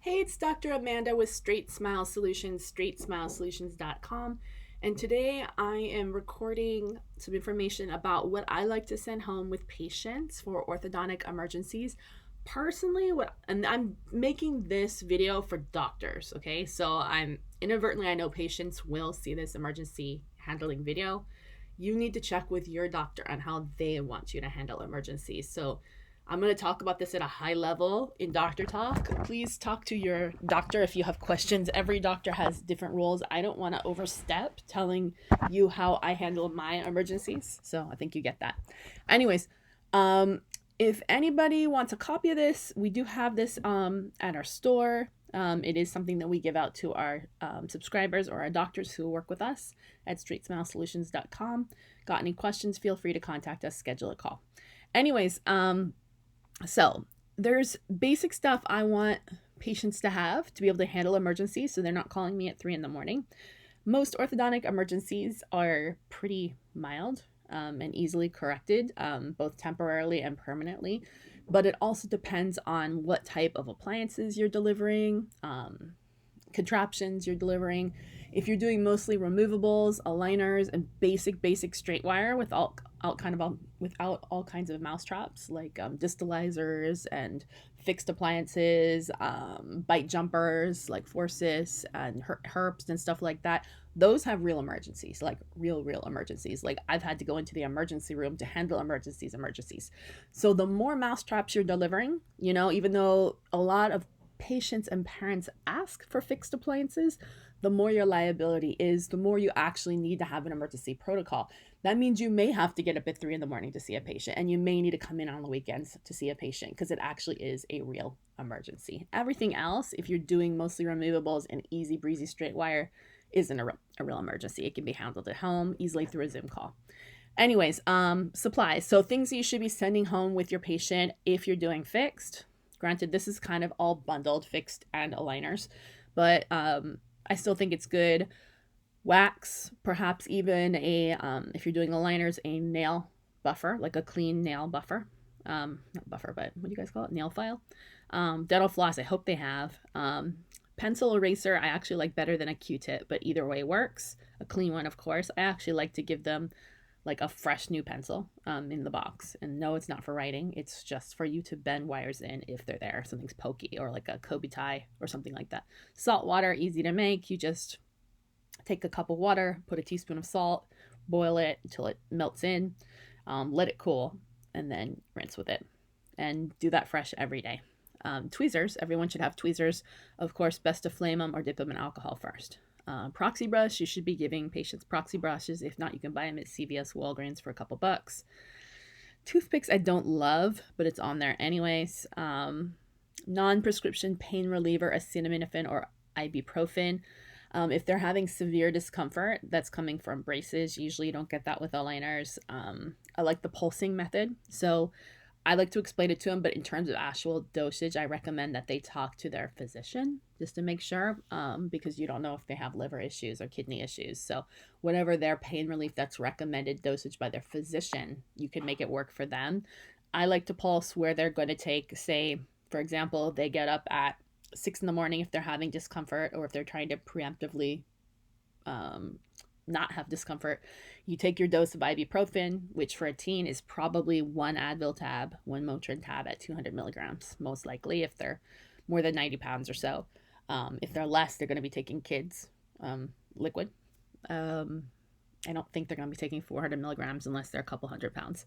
Hey, it's Dr. Amanda with StraightSmile Solutions, StraightSmileSolutions.com. And today I am recording some information about what I like to send home with patients for orthodontic emergencies. Personally, and I'm making this video for doctors, okay? So I'm inadvertently, I know patients will see this emergency handling video. You need to check with your doctor on how they want you to handle emergencies. So I'm going to talk about this at a high level in doctor talk. Please talk to your doctor if you have questions. Every doctor has different rules. I don't want to overstep telling you how I handle my emergencies. So I think you get that. Anyways, if anybody wants a copy of this, we do have this at our store. It is something that we give out to our subscribers or our doctors who work with us at StraightSmileSolutions.com. Got any questions, feel free to contact us, schedule a call. Anyways, so there's basic stuff I want patients to have to be able to handle emergencies so they're not calling me at 3 in the morning. Most orthodontic emergencies are pretty mild and easily corrected, both temporarily and permanently. But it also depends on what type of appliances you're delivering, contraptions you're delivering. If you're doing mostly removables, aligners, and basic straight wire without all kinds of mousetraps like distalizers and fixed appliances, bite jumpers like forceps and herps and stuff like that, those have real emergencies, like real emergencies. Like I've had to go into the emergency room to handle emergencies. So the more mousetraps you're delivering, even though a lot of patients and parents ask for fixed appliances, the more your liability is, the more you actually need to have an emergency protocol. That means you may have to get up at 3 in the morning to see a patient, and you may need to come in on the weekends to see a patient because it actually is a real emergency. Everything else, if you're doing mostly removables and easy breezy straight wire, isn't a real emergency. It can be handled at home easily through a Zoom call. Anyways, supplies. So things that you should be sending home with your patient if you're doing fixed. Granted, this is kind of all bundled, fixed and aligners, but I still think it's good. Wax, perhaps even if you're doing aligners, a nail buffer, like a clean nail buffer. Not buffer, but what do you guys call it? Nail file. Dental floss, I hope they have. Pencil eraser, I actually like better than a Q-tip, but either way works. A clean one, of course. I actually like to give them like a fresh new pencil in the box. And no, it's not for writing. It's just for you to bend wires in if they're there. Something's pokey or like a Kobe tie or something like that. Salt water, easy to make. You just take a cup of water, put a teaspoon of salt, boil it until it melts in, let it cool, and then rinse with it. And do that fresh every day. Tweezers, everyone should have tweezers. Of course, best to flame them or dip them in alcohol first. Proxy brush, you should be giving patients proxy brushes. If not, you can buy them at CVS, Walgreens for a couple bucks. Toothpicks I don't love, but it's on there anyways. Non-prescription pain reliever, acetaminophen or ibuprofen. If they're having severe discomfort that's coming from braces, usually you don't get that with aligners. I like the pulsing method. So I like to explain it to them, but in terms of actual dosage, I recommend that they talk to their physician just to make sure, because you don't know if they have liver issues or kidney issues. So whatever their pain relief that's recommended dosage by their physician, you can make it work for them. I like to pulse where they're going to take, say, for example, they get up at 6 in the morning if they're having discomfort or if they're trying to preemptively not have discomfort. You take your dose of ibuprofen, which for a teen is probably one Advil tab, one Motrin tab at 200 milligrams, most likely if they're more than 90 pounds or so. If they're less, they're going to be taking kids liquid. I don't think they're going to be taking 400 milligrams unless they're a couple hundred pounds.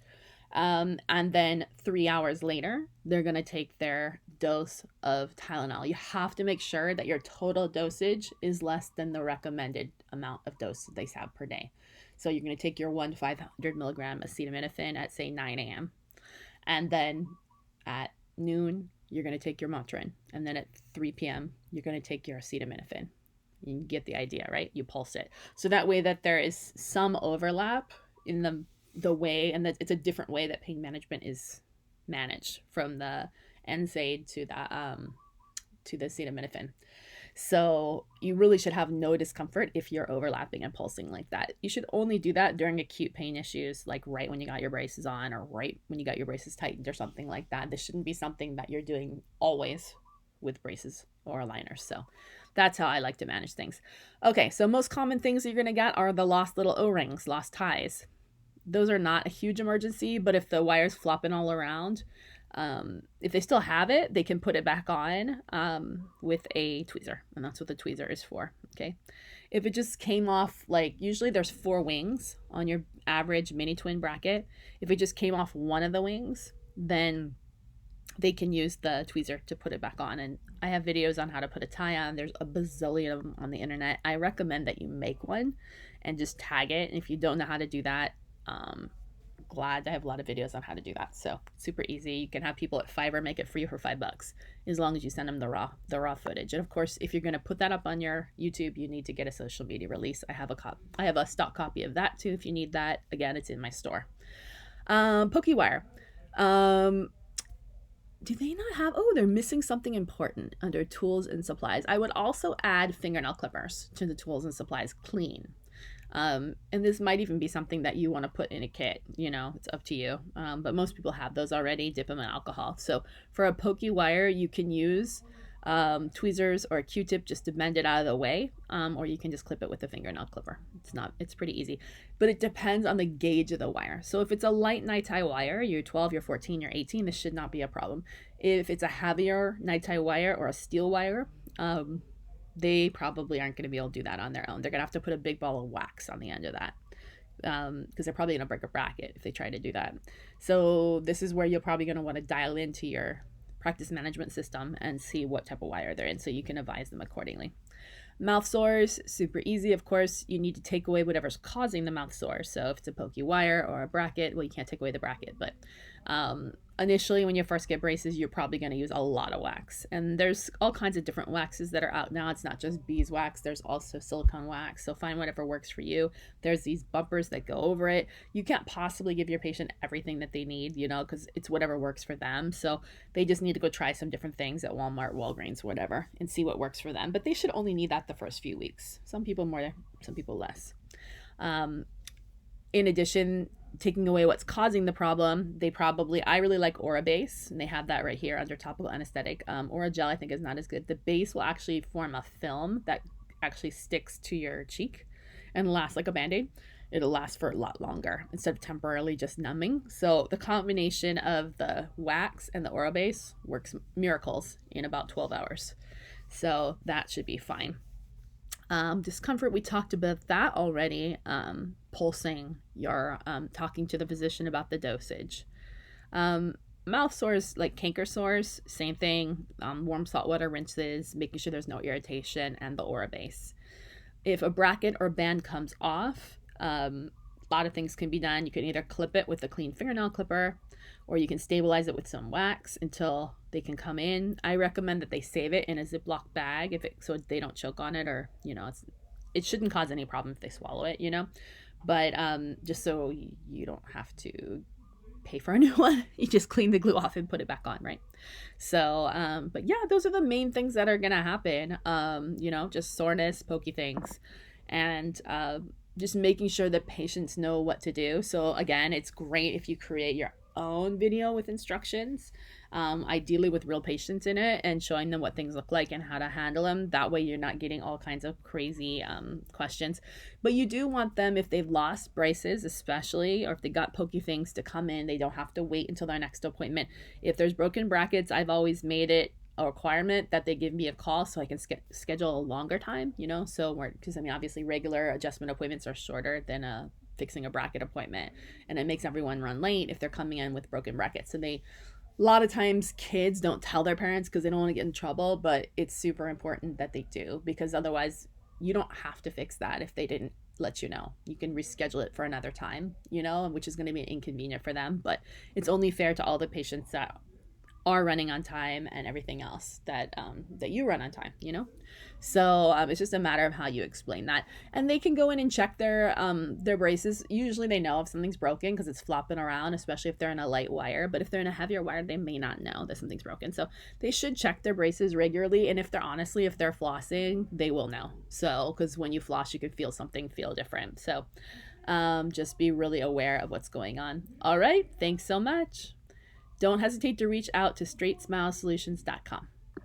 And then 3 hours later, they're going to take their dose of Tylenol. You have to make sure that your total dosage is less than the recommended amount of dose they have per day. So you're going to take your 500 milligram acetaminophen at, say, 9 a.m. And then at noon, you're going to take your Motrin. And then at 3 p.m., you're going to take your acetaminophen. You get the idea, right? You pulse it. So that way that there is some overlap in the way, and that it's a different way that pain management is managed from the NSAID to the acetaminophen. So you really should have no discomfort if you're overlapping and pulsing like that. You should only do that during acute pain issues, like right when you got your braces on or right when you got your braces tightened or something like that. This shouldn't be something that you're doing always with braces or aligners. So that's how I like to manage things. Okay, so most common things that you're going to get are the lost little O-rings, lost ties. Those are not a huge emergency, but if the wire's flopping all around, if they still have it, they can put it back on with a tweezer, and that's what the tweezer is for. Okay, if it just came off, like usually there's 4 wings on your average mini twin bracket. If it just came off one of the wings, then they can use the tweezer to put it back on. And I have videos on how to put a tie on. There's a bazillion of them on the internet. I recommend that you make one and just tag it. And if you don't know how to do that, glad I have a lot of videos on how to do that. So super easy. You can have people at Fiverr make it for you for $5 as long as you send them the raw footage. And of course, if you're going to put that up on your YouTube, you need to get a social media release. I have a stock copy of that too if you need that. Again, it's in my store. Pokey Wire. Do they not have, they're missing something important under tools and supplies. I would also add fingernail clippers to the tools and supplies, clean. And this might even be something that you want to put in a kit, it's up to you. But most people have those already, dip them in alcohol. So for a Pokey Wire, you can use tweezers or a Q-tip just to bend it out of the way, or you can just clip it with a fingernail clipper. It's pretty easy, but it depends on the gauge of the wire. So if it's a light night tie wire, you're 12, you're 14, you're 18, this should not be a problem. If it's a heavier night tie wire or a steel wire, they probably aren't going to be able to do that on their own. They're going to have to put a big ball of wax on the end of that, because they're probably going to break a bracket if they try to do that. So this is where you're probably going to want to dial into your practice management system and see what type of wire they're in so you can advise them accordingly. Mouth sores, super easy. Of course, you need to take away whatever's causing the mouth sore. So if it's a Pokey Wire or a bracket, well, you can't take away the bracket, but initially when you first get braces, you're probably going to use a lot of wax. And there's all kinds of different waxes that are out now. It's not just beeswax. There's also silicone wax. So find whatever works for you. There's these bumpers that go over it. You can't possibly give your patient everything that they need, because it's whatever works for them. So they just need to go try some different things at Walmart, Walgreens, whatever, and see what works for them. But they should only need that the first few weeks. Some people more, some people less. In addition, taking away what's causing the problem, I really like Aura Base, and they have that right here under topical anesthetic. Aura Gel I think is not as good. The base will actually form a film that actually sticks to your cheek and lasts like a Band-Aid. It'll last for a lot longer instead of temporarily just numbing. So the combination of the wax and the Aura Base works miracles in about 12 hours. So that should be fine. Discomfort, we talked about that already. Pulsing, you're talking to the physician about the dosage. Mouth sores, like canker sores, same thing. Warm saltwater rinses, making sure there's no irritation, and the Aura Base. If a bracket or band comes off, a lot of things can be done. You can either clip it with a clean fingernail clipper, or you can stabilize it with some wax until they can come in. I recommend that they save it in a Ziploc bag so they don't choke on it, or it shouldn't cause any problem if they swallow it, but just so you don't have to pay for a new one, you just clean the glue off and put it back on, right? So but yeah, those are the main things that are gonna happen. Just soreness, pokey things, and just making sure that patients know what to do. So again, it's great if you create your own video with instructions, ideally with real patients in it, and showing them what things look like and how to handle them. That way you're not getting all kinds of crazy questions. But you do want them, if they've lost braces especially, or if they got pokey things, to come in. They don't have to wait until their next appointment. If there's broken brackets, I've always made it a requirement that they give me a call so I can schedule a longer time, because obviously regular adjustment appointments are shorter than fixing a bracket appointment, and it makes everyone run late if they're coming in with broken brackets. And a lot of times kids don't tell their parents because they don't want to get in trouble, but it's super important that they do, because otherwise you don't have to fix that if they didn't let you know. You can reschedule it for another time, which is going to be inconvenient for them, but it's only fair to all the patients that are running on time and everything else that you run on time, So it's just a matter of how you explain that. And they can go in and check their braces. Usually they know if something's broken because it's flopping around, especially if they're in a light wire. But if they're in a heavier wire, they may not know that something's broken. So they should check their braces regularly. And if they're flossing, they will know. So, because when you floss, you can feel something feel different. So just be really aware of what's going on. All right. Thanks so much. Don't hesitate to reach out to StraightSmileSolutions.com.